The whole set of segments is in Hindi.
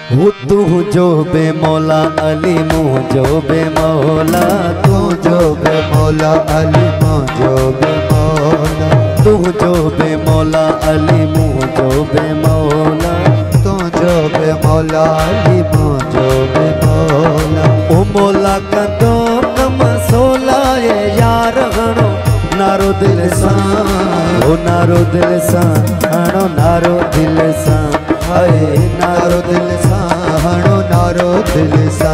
हो तू जो बे मौला अली मुँह जो बे मौला, तू जो बे मौला अली मुँह जो बे मौला, तू जो बे मौला अली मुँह जो बे मौला, तू जो बे मौला अली मुँह जो बे मौला। ओ मौला का तो कम सोला ये यार हणो नारो दिल सा, ओ नारो दिल सा हणो नारो दिल सा, हाय नारो दिल सा हणो नारो दिल सा।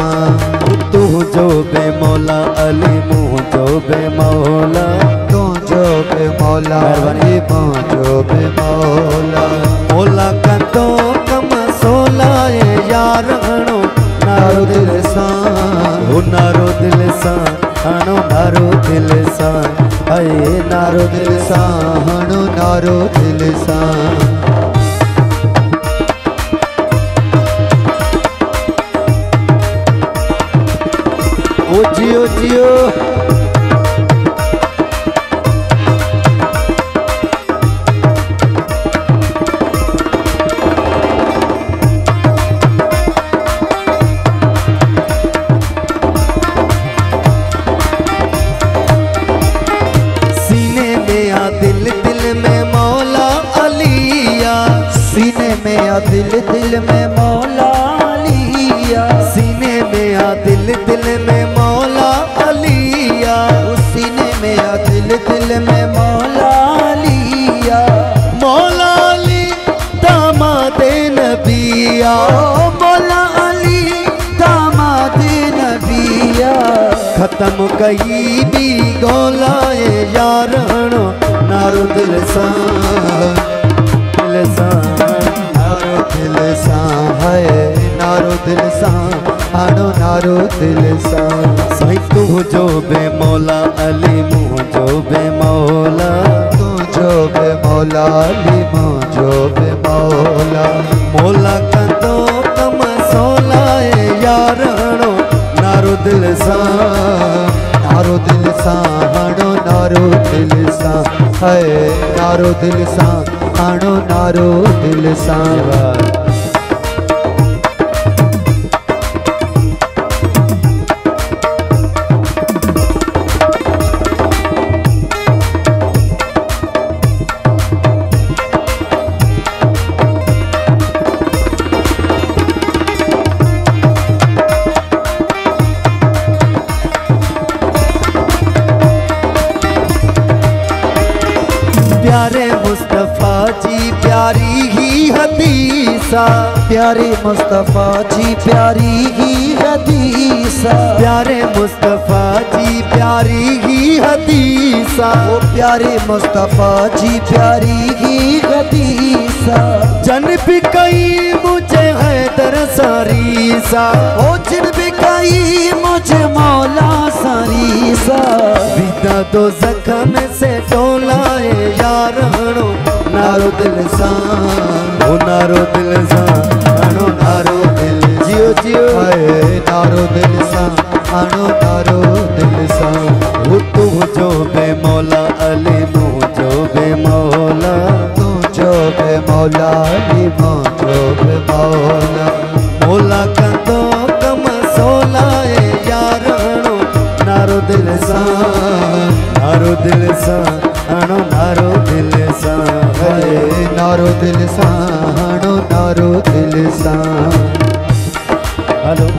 तू जो बे मौला अली मुँह जो बे मौला, तू जो बे मौला अली मुँह जो बे मौला। मौला का तो कम सोला ये यार हणो नारो दिल सा, ओ नारो दिल सा हणो नारो दिल सा, हाय नारो दिल सा हणो नारो दिल सा। ओ जियो जियो सीने में आ दिल दिल में मौला अलिया, सीने में आ दिल दिल में मौला अलिया, सीने में आ दिल दिल में मौला अलिया, सीने में आ दिल दिल में मौला अलिया। मौला अली दामादे नबिया, मौला अली दामादे नबिया। खत्म कई भी गोला ये यार हणो नारो दिल सा, दिल सा नारो दिल सा है नारो दिल सा हणो नारो दिल सा। साईं तू जो बे मौला अली मुँह जो बे मौला, तू जो बे मौला अली मुँह जो बे मौला। मौला का तो कम सोला ये यार हणो नारो दिल सा, नारो दिल सा हणो नारो दिल सा है नारो दिल सा हणो नारो दिल सा। प्यारे मुस्तफा जी प्यारी ही हदीसा, प्यारे मुस्तफा जी प्यारी ही हदीसा। प्यारे मुस्तफा जी प्यारी ही हदीसा, ओ प्यारे मुस्तफा जी प्यारी ही हदीसा। जन भी कई मुझे हैदर सारीसा, ओ जिन भी कई मुझे मौला सारीसा। विदा दो जख्म से टोलाए यार हणो नारो दिल सा, ओ नारो दिल सा हणो नारो दिल जियो जियो है नारो दिल सा हणो नारो दिल सा। ओ तू जो बे मौला अली मुँह जो बे मौला, तू जो बे मौला अली मुँह जो बे मौला। मौला का तो कम सोला ये यार हणो नारो दिल सा, नारो दिल सा हणो नारो दिल सा, है नारो दिल सा हणो नारो दिल सा। हेलो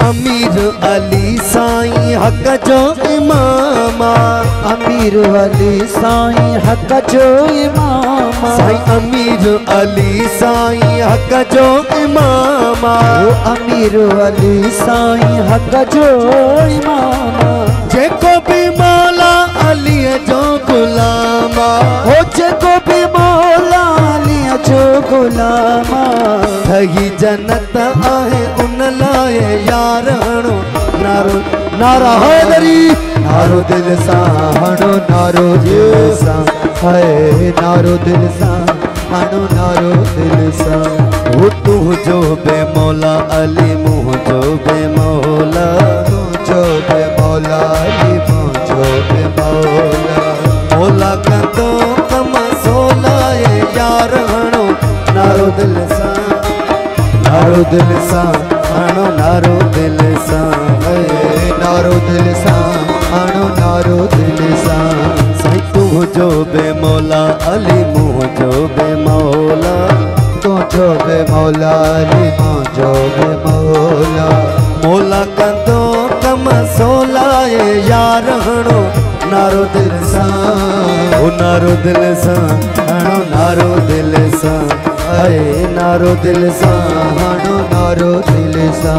अमीर अली साईं हक जो इमामा, अमीर अली साईं हक जो इमामा। साईं अमीर अली साईं हक जो इमामा, ओ अमीर अली साईं हक जो इमामा। जेको भी मौला अली जो गुलामा, हो जेको भी मौला अली जो गुलामा। ठही जन्नत आहे उन लाए यार हणो नारो नारा हैदरी नारो दिल सा हणो नारो दिल सा है नारो दिल सा हणो नारो दिल सा वो तू जो बे मौला अली मुँह जो बे मौला तू जो बे मौला अली मुँह जो बे मौला मौला का तो कम सोला ये यार हणो नारो दिल सा नारो दिल सा हणो नारो दिल सा नारो दिल सा हणो नारो दिल सा साईं तू जो बे मौला अली मुँह जो बे मौला तू जो बे मौला अली मुँह जो बे मौला मौला का तो कम सोला ये यार हणो नारो दिल सा ओ नारो दिल सा हणो नारो दिल सा नारो दिल सा हणो नारो दिल सा